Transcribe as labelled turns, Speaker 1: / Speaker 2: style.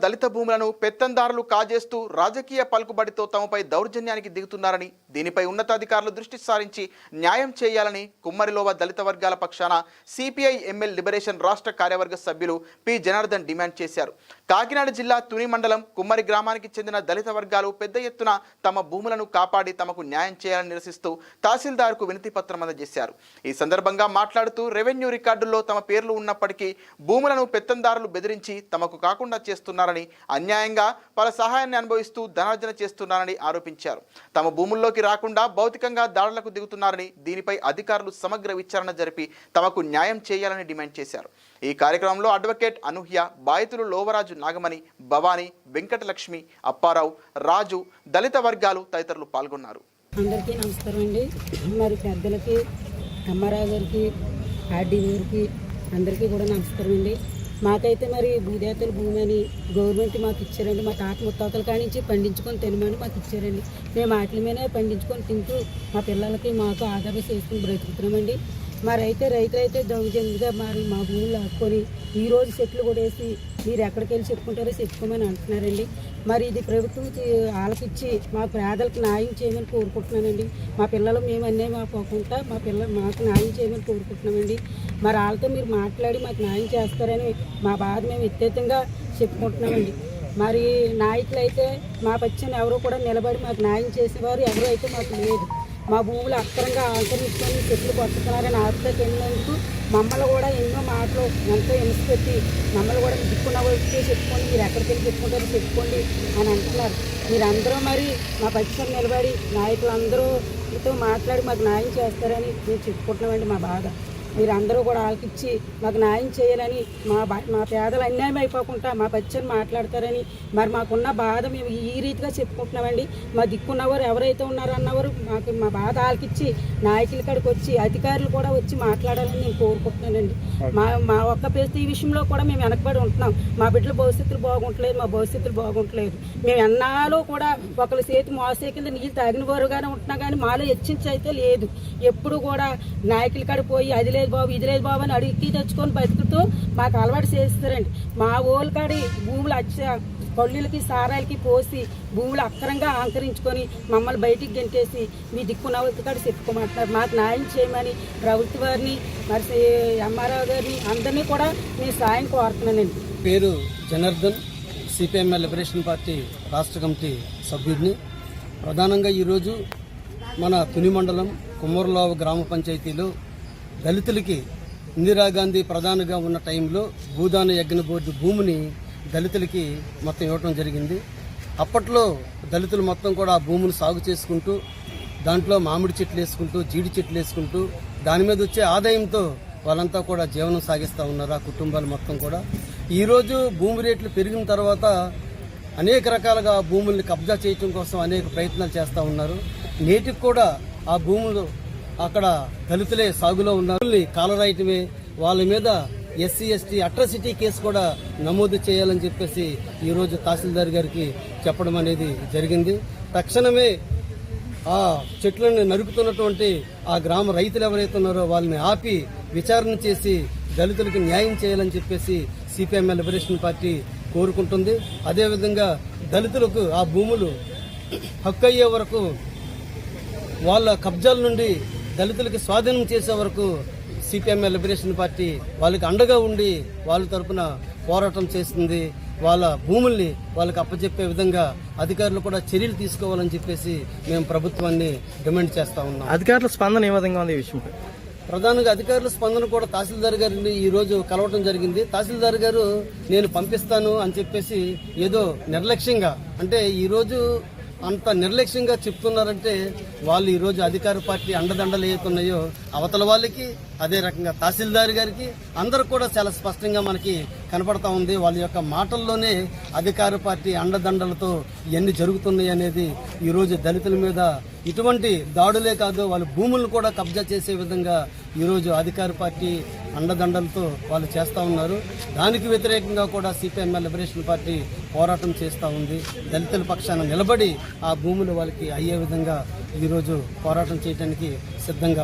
Speaker 1: దళిత భూములను పెత్తందారులు కాజేస్తూ రాజకీయ పలుకుబడితో తమపై దౌర్జన్యానికి దిగుతున్నారని, దీనిపై ఉన్నతాధికారులు దృష్టి సారించి న్యాయం చేయాలని కుమ్మరిలోవ దళిత వర్గాల పక్షాన సిపిఐ ఎంఎల్ లిబరేషన్ రాష్ట్ర కార్యవర్గ సభ్యులు పి జనార్దన్ డిమాండ్ చేశారు. కాకినాడ జిల్లా తుని మండలం కుమ్మరి గ్రామానికి చెందిన దళిత వర్గాలు పెద్ద ఎత్తున తమ భూములను కాపాడి తమకు న్యాయం చేయాలని నిరసిస్తూ తహసీల్దార్కు వినతి పత్రం అందజేశారు. ఈ సందర్భంగా మాట్లాడుతూ రెవెన్యూ రికార్డుల్లో తమ పేర్లు ఉన్నప్పటికీ భూములను పెత్తందారులు బెదిరించి తమకు కాకుండా చేస్తున్నారని, అన్యాయంగా పల సహాయాన్ని అనుభవిస్తూ ధనార్జన చేస్తున్నారని ఆరోపించారు. తమ భూముల్లోకి రాకుండా భౌతికంగా దాడులకు దిగుతున్నారని, దీనిపై అధికారులు సమగ్ర విచారణ జరిపి తమకు న్యాయం చేయాలని డిమాండ్ చేశారు. ఈ కార్యక్రమంలో అడ్వకేట్ అనూహ్య, బాధితులు లోవరాజు నాగమణి, భవానీ, వెంకటలక్ష్మి, అప్పారావు, రాజు, దళిత వర్గాలు తదితరులు పాల్గొన్నారు.
Speaker 2: అందరికీ నమస్కారం అండి. మరి పెద్దలకి, అమ్మారావు గారికి, ఆర్డీ గారికి అందరికీ కూడా నమస్కారం అండి. మాకైతే మరి భూదేతల భూమి అని గవర్నమెంట్ మాకు ఇచ్చారండి. మా తాత ముత్తాతల కాడి నుంచి పండించుకొని తినమని మాకు ఇచ్చారండి. మేము వాటి మీదే పండించుకొని తింటూ మా పిల్లలకి మాకు ఆధారం చేసుకుని బ్రతుకుతున్నామండి. మరి అయితే రైతులైతే దౌర్జన్యంగా మరి మా భూములు లాక్కొని ఈరోజు చెట్లు కూడా వేసి మీరు ఎక్కడికి వెళ్ళి చెప్పుకుంటారో చెప్పుకోమని అంటున్నారండి. మరి ఇది ప్రభుత్వం ఆలకిచ్చి మా పేదలకు న్యాయం చేయమని కోరుకుంటున్నానండి. మా పిల్లలు మేము అన్యాయం పోకుండా మాకు న్యాయం చేయమని కోరుకుంటున్నామండి. మరి వాళ్ళతో మీరు మాట్లాడి మాకు న్యాయం చేస్తారని మా బాధ మేము ఎత్తేతంగా చెప్పుకుంటున్నామండి. మరి నాయకులు అయితే మా పచ్చని ఎవరు కూడా నిలబడి మాకు న్యాయం చేసేవారు ఎవరు అయితే మాకు లేదు. మా భూములు అక్రమంగా ఆక్రమించుకొని చెట్లు కొట్టుతున్నారని ఆత్మహత్య వెళ్ళినందుకు మమ్మల్ని కూడా ఎన్నో మాటలు ఎంతో హింస పెట్టి మమ్మల్ని కూడా దిక్కున్న వచ్చి చెప్పుకోండి, మీరు ఎక్కడికి వెళ్ళి చెప్పుకుంటారో చెప్పుకోండి అని అంటున్నారు. మీరందరూ మరి మా పక్షాన్ని నిలబడి నాయకులందరూతో మాట్లాడి మాకు న్యాయం చేస్తారని మేము చెప్పుకుంటున్నామండి. మా బాధ మీరందరూ కూడా ఆలకిచ్చి మాకు న్యాయం చేయాలని, మా పేదలు అన్యాయం అయిపోకుండా మా పచ్చని మాట్లాడతారని మరి మాకున్న బాధ మేము ఈ రీతిగా చెప్పుకుంటున్నామండి. మా దిక్కున్నవారు ఎవరైతే ఉన్నారో అన్నవారు మాకు మా బాధ ఆలకిచ్చి నాయకుల కాడికి వచ్చి అధికారులు కూడా వచ్చి మాట్లాడాలని నేను కోరుకుంటున్నానండి. మా ఒక్క పేరు ఈ విషయంలో కూడా మేము వెనకబడి ఉంటున్నాం. మా బిడ్డల భవిష్యత్తులు బాగుంటలేదు, మా భవిష్యత్తులు బాగుంటలేదు. మేము ఎన్నాళ్ళు కూడా ఒకరి చేతి మోసే కింద నీళ్ళు తాగిన వారుగానే ఉంటున్నాం, కానీ మాలో హెచ్చించి అయితే లేదు. ఎప్పుడు కూడా నాయకుల కాడికి పోయి అది బాబు ఇది లేదు బాబు అని అడిగి తెచ్చుకొని బతుకుతూ మాకు అలవాటు చేస్తారండి. మా ఊళ్ళ కాడి భూములు కొల్లులకి సారాలకి పోసి భూములు అక్రంగా ఆంకరించుకొని మమ్మల్ని బయటికి గెంటేసి మీ దిక్కున్న కాడ చెప్పుకోమంటున్నారు. మాకు న్యాయం చేయమని ప్రభుత్వ వారిని మరి అమ్మారావు గారిని అందరినీ కూడా నేను సాయం కోరుతున్నానండి.
Speaker 3: పేరు జనార్దన్, సిపిఎంఎల్ లిబరేషన్ పార్టీ రాష్ట్ర కమిటీ సభ్యుడిని. ప్రధానంగా ఈరోజు మన తుని మండలం కుమ్మరిలోవ గ్రామ పంచాయతీలో దళితులకి ఇందిరాగాంధీ ప్రధానిగా ఉన్న టైంలో భూదాన యజ్ఞ బోర్డు భూమిని దళితులకి మొత్తం ఇవ్వటం జరిగింది. అప్పట్లో దళితులు మొత్తం కూడా ఆ భూమిని సాగు చేసుకుంటూ దాంట్లో మామిడి చెట్లు వేసుకుంటూ జీడి చెట్లు వేసుకుంటూ దాని మీద వచ్చే ఆదాయంతో వాళ్ళంతా కూడా జీవనం సాగిస్తూ ఉన్నారు, ఆ కుటుంబాలు మొత్తం కూడా. ఈరోజు భూమి రేట్లు పెరిగిన తర్వాత అనేక రకాలుగా భూముల్ని కబ్జా చేయటం కోసం అనేక ప్రయత్నాలు చేస్తూ ఉన్నారు. నేటికి కూడా ఆ భూములు అక్కడ దళితులే సాగులో ఉన్నారు. కాలరాయటమే, వాళ్ళ మీద ఎస్సీ ఎస్టీ అట్రాసిటీ కేసు కూడా నమోదు చేయాలని చెప్పేసి ఈరోజు తహసీల్దార్ గారికి చెప్పడం అనేది జరిగింది. తక్షణమే ఆ చెట్లను నరుకుతున్నటువంటి ఆ గ్రామ రైతులు ఎవరైతే ఉన్నారో వాళ్ళని ఆపి విచారణ చేసి దళితులకు న్యాయం చేయాలని చెప్పేసి సిపిఎంఎల్ లిబరేషన్ పార్టీ కోరుకుంటుంది. అదేవిధంగా దళితులకు ఆ భూములు హక్కు అయ్యే వరకు, వాళ్ళ కబ్జాల నుండి దళితులకి స్వాధీనం చేసే వరకు సిపిఎంఎల్ లిబరేషన్ పార్టీ వాళ్ళకి అండగా ఉండి వాళ్ళ తరఫున పోరాటం చేస్తుంది. వాళ్ళ భూముల్ని వాళ్ళకి అప్పచెప్పే విధంగా అధికారులు కూడా చర్యలు తీసుకోవాలని చెప్పేసి మేము ప్రభుత్వాన్ని డిమాండ్ చేస్తా ఉన్నాం.
Speaker 4: అధికారుల స్పందన ఏ విధంగా ఉంది ఈ విషయంపై?
Speaker 3: ప్రధానంగా అధికారుల స్పందన కూడా తహసీల్దార్ గారిని ఈ రోజు కలవటం జరిగింది. తహసీల్దార్ గారు నేను పంపిస్తాను అని చెప్పేసి ఏదో నిర్లక్ష్యంగా, అంటే ఈ రోజు అంత నిర్లక్ష్యంగా చెప్తున్నారంటే వాళ్ళు ఈరోజు అధికార పార్టీ అండదండలు ఏతున్నాయో అవతల వాళ్ళకి, అదే రకంగా తహసీల్దార్ గారికి అందరూ కూడా చాలా స్పష్టంగా మనకి కనపడతా ఉంది. వాళ్ళ యొక్క మాటల్లోనే అధికార పార్టీ అండదండలతో ఇవన్నీ జరుగుతున్నాయి అనేది ఈరోజు దళితుల మీద ఇటువంటి దాడులే కాదు, వాళ్ళ భూములను కూడా కబ్జా చేసే విధంగా ఈరోజు అధికార పార్టీ అండదండలతో వాళ్ళు చేస్తూ ఉన్నారు. దానికి వ్యతిరేకంగా కూడా సిపిఎంఎల్ లిబరేషన్ పార్టీ పోరాటం చేస్తూ ఉంది. దళితుల పక్షాన నిలబడి ఆ భూములు వాళ్ళకి అయ్యే విధంగా ఈరోజు పోరాటం చేయడానికి సిద్ధంగా